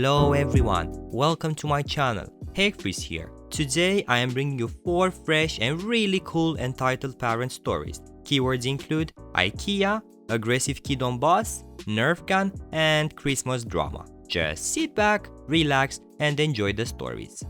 Hello everyone, welcome to my channel, Hegfreeze here. Today I am bringing you 4 fresh and really cool entitled parent stories. Keywords include Ikea, aggressive kid on bus, nerf gun, and Christmas drama. Just sit back, relax, and enjoy the stories.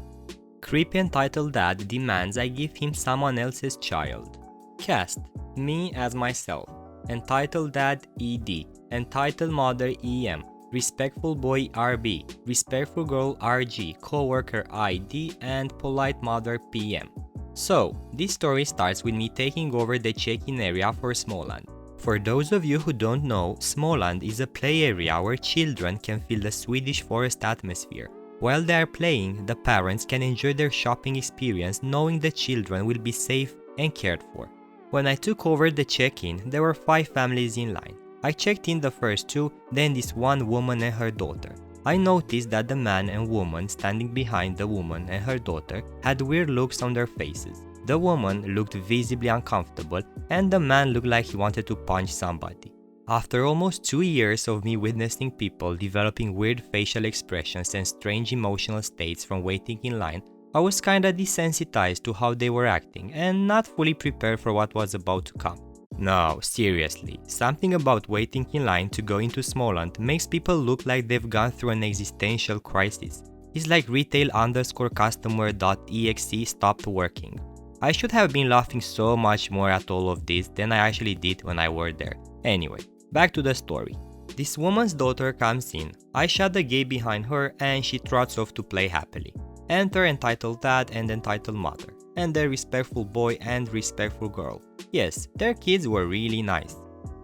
Creepy entitled dad demands I give him someone else's child. Cast, me as myself. Entitled dad ED. Entitled mother EM. Respectful boy RB, respectful girl RG, co-worker ID, and polite mother PM. So, this story starts with me taking over the check-in area for Småland. For those of you who don't know, Småland is a play area where children can feel the Swedish forest atmosphere. While they are playing, the parents can enjoy their shopping experience knowing the children will be safe and cared for. When I took over the check-in, there were 5 families in line. I checked in the first 2, then this one woman and her daughter. I noticed that the man and woman standing behind the woman and her daughter had weird looks on their faces. The woman looked visibly uncomfortable and the man looked like he wanted to punch somebody. After almost 2 years of me witnessing people developing weird facial expressions and strange emotional states from waiting in line, I was kinda desensitized to how they were acting and not fully prepared for what was about to come. No, seriously, something about waiting in line to go into Småland makes people look like they've gone through an existential crisis. It's like retail_customer.exe stopped working. I should have been laughing so much more at all of this than I actually did when I were there. Anyway, back to the story. This woman's daughter comes in, I shut the gate behind her and she trots off to play happily. Enter entitled dad and entitled mother, and their respectful boy and respectful girl. Yes, their kids were really nice.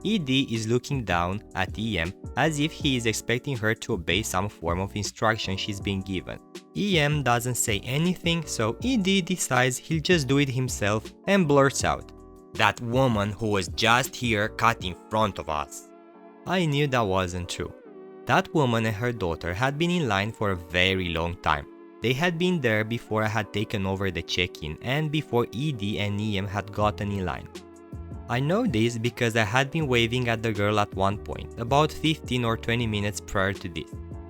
ED is looking down at EM as if he is expecting her to obey some form of instruction she's been given. EM doesn't say anything, so ED decides he'll just do it himself and blurts out, "That woman who was just here cut in front of us." I knew that wasn't true. That woman and her daughter had been in line for a very long time. They had been there before I had taken over the check-in and before ED and EM had gotten in line. I know this because I had been waving at the girl at one point, about 15 or 20 minutes prior to this.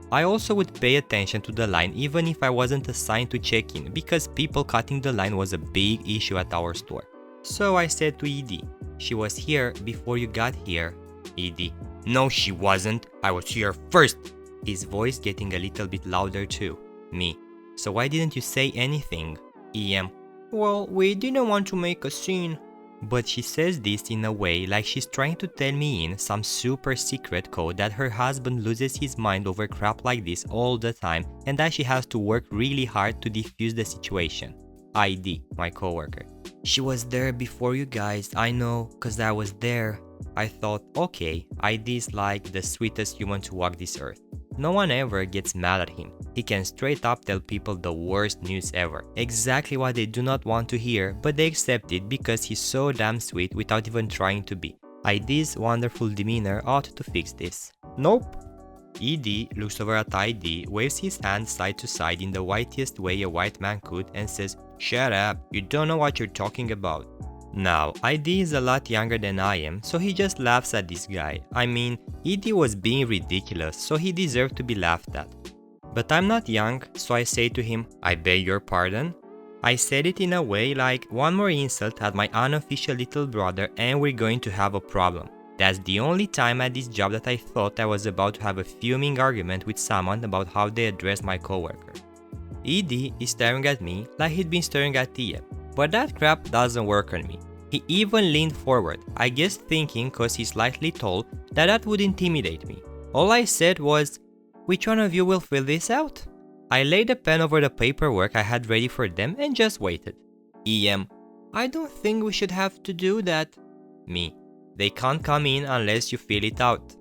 I also would pay attention to the line even if I wasn't assigned to check-in because people cutting the line was a big issue at our store. So I said to ED, "She was here before you got here." ED, "No she wasn't, I was here first." His voice getting a little bit louder too. Me, "So why didn't you say anything?" EM, "Well, we didn't want to make a scene." But she says this in a way like she's trying to tell me in some super secret code that her husband loses his mind over crap like this all the time and that she has to work really hard to defuse the situation. ID, my coworker, "She was there before you guys, I know, cause I was there." I thought, okay, ID is like the sweetest human to walk this earth. No one ever gets mad at him. He can straight up tell people the worst news ever. Exactly what they do not want to hear, but they accept it because he's so damn sweet without even trying to be. ID's wonderful demeanor ought to fix this. Nope. ED looks over at ID, waves his hand side to side in the whitest way a white man could and says, "Shut up, you don't know what you're talking about." Now, ID is a lot younger than I am, so he just laughs at this guy. I mean, ED was being ridiculous, so he deserved to be laughed at. But I'm not young, so I say to him, "I beg your pardon?" I said it in a way like, one more insult at my unofficial little brother and we're going to have a problem. That's the only time at this job that I thought I was about to have a fuming argument with someone about how they addressed my coworker. ED is staring at me like he'd been staring at TM. But that crap doesn't work on me. He even leaned forward, I guess thinking cause he's slightly tall that would intimidate me. All I said was, "Which one of you will fill this out?" I laid a pen over the paperwork I had ready for them and just waited. EM, "I don't think we should have to do that." Me, "They can't come in unless you fill it out."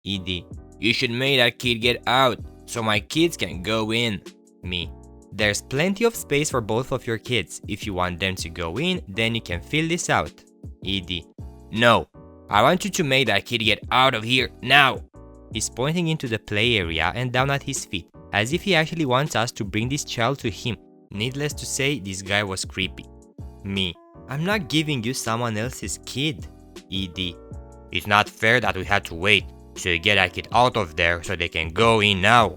ED, "You should make that kid get out so my kids can go in." Me, "There's plenty of space for both of your kids. If you want them to go in, then you can fill this out." ED, "No, I want you to make that kid get out of here now." He's pointing into the play area and down at his feet, as if he actually wants us to bring this child to him. Needless to say, this guy was creepy. Me, "I'm not giving you someone else's kid." ED, "It's not fair that we had to wait, so you get that kid out of there so they can go in now."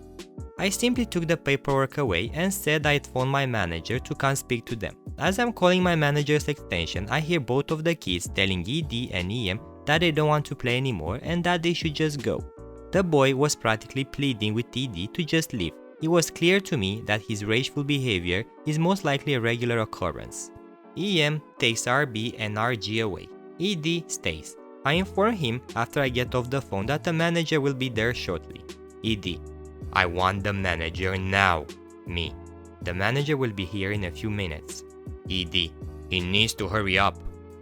I simply took the paperwork away and said I'd phone my manager to come speak to them. As I'm calling my manager's extension, I hear both of the kids telling ED and EM that they don't want to play anymore and that they should just go. The boy was practically pleading with ED to just leave. It was clear to me that his rageful behavior is most likely a regular occurrence. EM takes RB and RG away. ED stays. I inform him after I get off the phone that the manager will be there shortly. ED: I want the manager now. Me: the manager will be here in a few minutes. ED: he needs to hurry up.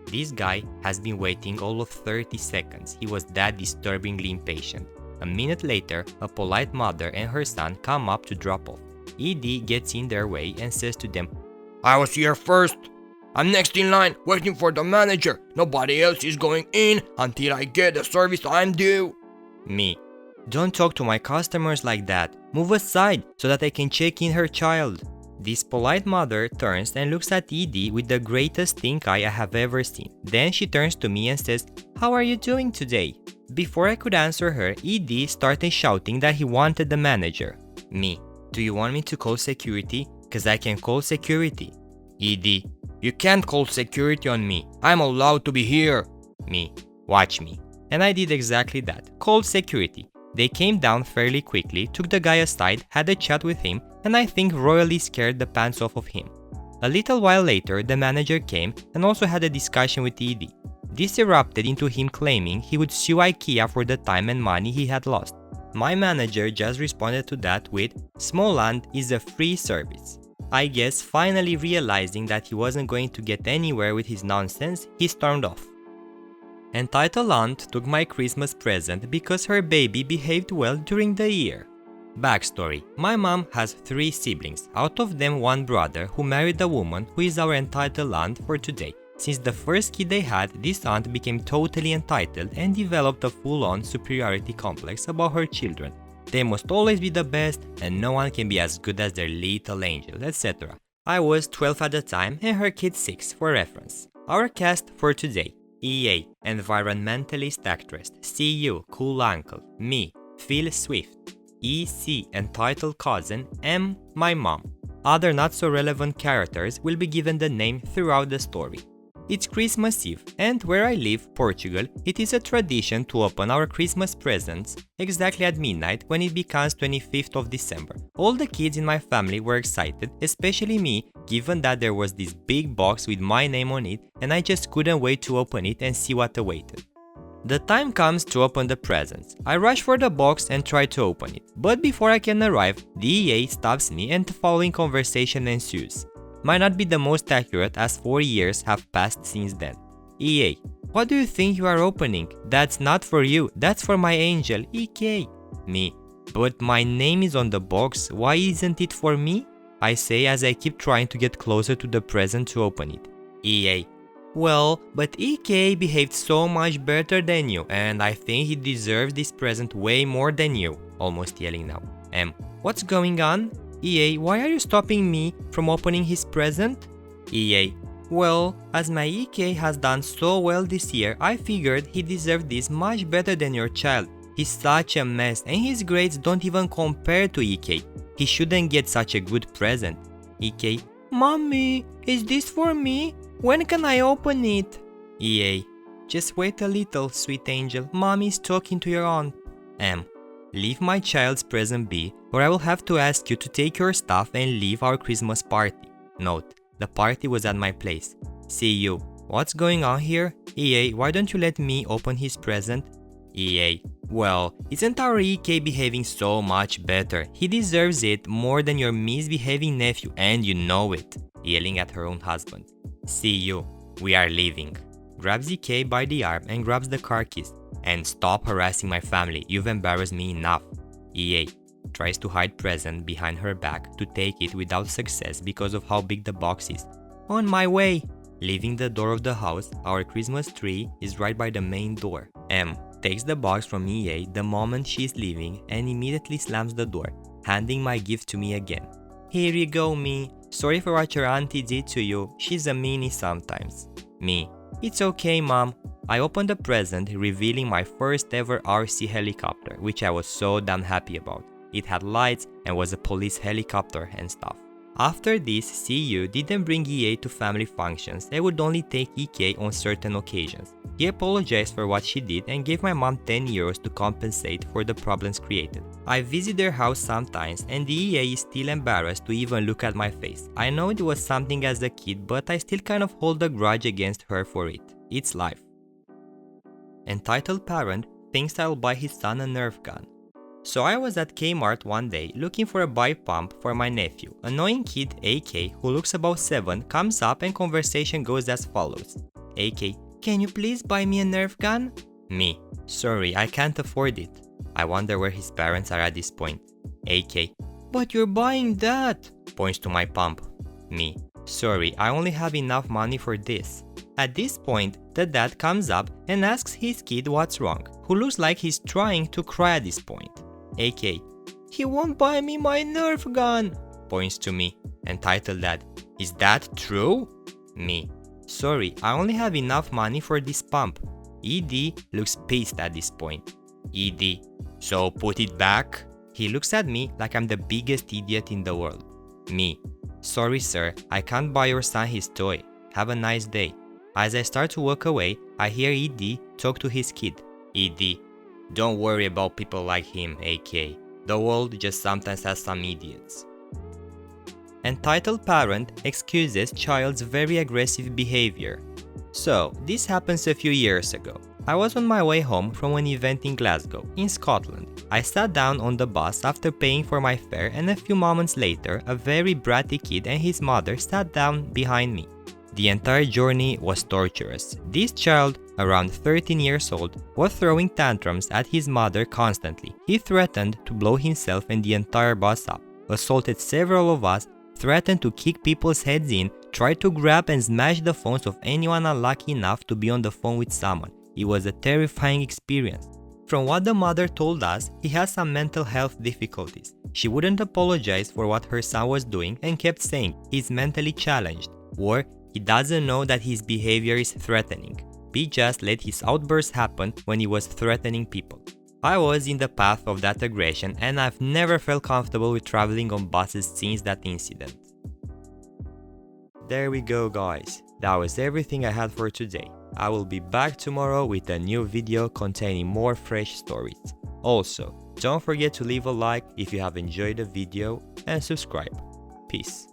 This guy has been waiting all of 30 seconds. He was that disturbingly impatient. A minute later, a polite mother and her son come up to drop off. ED gets in their way and says to them, I was here first. I'm next in line, waiting for the manager. Nobody else is going in until I get the service I'm due. Me: don't talk to my customers like that. Move aside so that I can check in her child. This polite mother turns and looks at ED with the greatest stink eye I have ever seen. Then she turns to me and says, how are you doing today? Before I could answer her, ED started shouting that he wanted the manager. Me: do you want me to call security? Cause I can call security. ED: you can't call security on me. I'm allowed to be here. Me: watch me. And I did exactly that. Called security. They came down fairly quickly, took the guy aside, had a chat with him, and I think royally scared the pants off of him. A little while later, the manager came and also had a discussion with ED. This erupted into him claiming he would sue Ikea for the time and money he had lost. My manager just responded to that with, Småland is a free service. I guess finally realizing that he wasn't going to get anywhere with his nonsense, he stormed off. Entitled aunt took my Christmas present because her baby behaved well during the year. Backstory: my mom has 3 siblings, out of them 1 brother who married a woman who is our entitled aunt for today. Since the first kid they had, this aunt became totally entitled and developed a full-on superiority complex about her children. They must always be the best and no one can be as good as their little angel, etc. I was 12 at the time and her kid 6 for reference. Our cast for today: EA, environmentalist actress, CU, cool uncle, me, Phil Swift, EC, entitled cousin, M, my mom. Other not so relevant characters will be given the name throughout the story. It's Christmas Eve, and where I live, Portugal, it is a tradition to open our Christmas presents exactly at midnight when it becomes 25th of December. All the kids in my family were excited, especially me, given that there was this big box with my name on it and I just couldn't wait to open it and see what awaited. The time comes to open the presents. I rush for the box and try to open it, but before I can arrive, the EA stops me and the following conversation ensues. Might not be the most accurate as 4 years have passed since then. EA: what do you think you are opening? That's not for you, that's for my angel, EK. Me: but my name is on the box, why isn't it for me? I say as I keep trying to get closer to the present to open it. EA: well, but EK behaved so much better than you, and I think he deserves this present way more than you. Almost yelling now. M: what's going on? EA: why are you stopping me from opening his present? EA: well, as my EK has done so well this year, I figured he deserved this much better than your child. He's such a mess and his grades don't even compare to EK. He shouldn't get such a good present. EK: Mommy, is this for me? When can I open it? EA: just wait a little, sweet angel. Mommy's talking to your aunt. M: leave my child's present be, or I will have to ask you to take your stuff and leave our Christmas party. Note: the party was at my place. CU: what's going on here? EA: why don't you let me open his present? EA: well, isn't our EK behaving so much better? He deserves it more than your misbehaving nephew, and you know it. Yelling at her own husband. CU: we are leaving. Grabs EK by the arm and grabs the car keys. And stop harassing my family, you've embarrassed me enough. EA: tries to hide present behind her back to take it without success because of how big the box is. On my way. Leaving the door of the house, our Christmas tree is right by the main door. M takes the box from EA the moment she is leaving and immediately slams the door, handing my gift to me again. Here you go, me. Sorry for what your auntie did to you, she's a meanie sometimes. Me: it's okay, mom. I opened the present, revealing my first ever RC helicopter, which I was so damn happy about. It had lights and was a police helicopter and stuff. After this, CU didn't bring EA to family functions and would only take EK on certain occasions. He apologized for what she did and gave my mom 10 euros to compensate for the problems created. I visit their house sometimes and the EA is still embarrassed to even look at my face. I know it was something as a kid, but I still kind of hold a grudge against her for it. It's life. Entitled parent thinks I'll buy his son a nerf gun. So I was at Kmart one day looking for a buy pump for my nephew. Annoying kid AK, who looks about 7, comes up and conversation goes as follows. AK, can you please buy me a nerf gun? Me, sorry, I can't afford it. I wonder where his parents are at this point. AK, but you're buying that, points to my pump. Me, sorry, I only have enough money for this. At this point, the dad comes up and asks his kid what's wrong, who looks like he's trying to cry at this point. AK, he won't buy me my nerf gun, points to me. Entitled dad, is that true? Me, sorry, I only have enough money for this pump. ED looks pissed at this point. ED, so put it back? He looks at me like I'm the biggest idiot in the world. Me, sorry sir, I can't buy your son his toy. Have a nice day. As I start to walk away, I hear ED talk to his kid. ED, don't worry about people like him, AK. The world just sometimes has some idiots. Entitled parent excuses child's very aggressive behavior. So, this happens a few years ago. I was on my way home from an event in Glasgow, in Scotland. I sat down on the bus after paying for my fare and a few moments later, a very bratty kid and his mother sat down behind me. The entire journey was torturous. This child, around 13 years old, was throwing tantrums at his mother constantly. He threatened to blow himself and the entire bus up, assaulted several of us, threatened to kick people's heads in, tried to grab and smash the phones of anyone unlucky enough to be on the phone with someone. It was a terrifying experience. From what the mother told us, he has some mental health difficulties. She wouldn't apologize for what her son was doing and kept saying he's mentally challenged, or he doesn't know that his behavior is threatening. He just let his outbursts happen when he was threatening people. I was in the path of that aggression and I've never felt comfortable with traveling on buses since that incident. There we go guys, that was everything I had for today. I will be back tomorrow with a new video containing more fresh stories. Also, don't forget to leave a like if you have enjoyed the video and subscribe. Peace.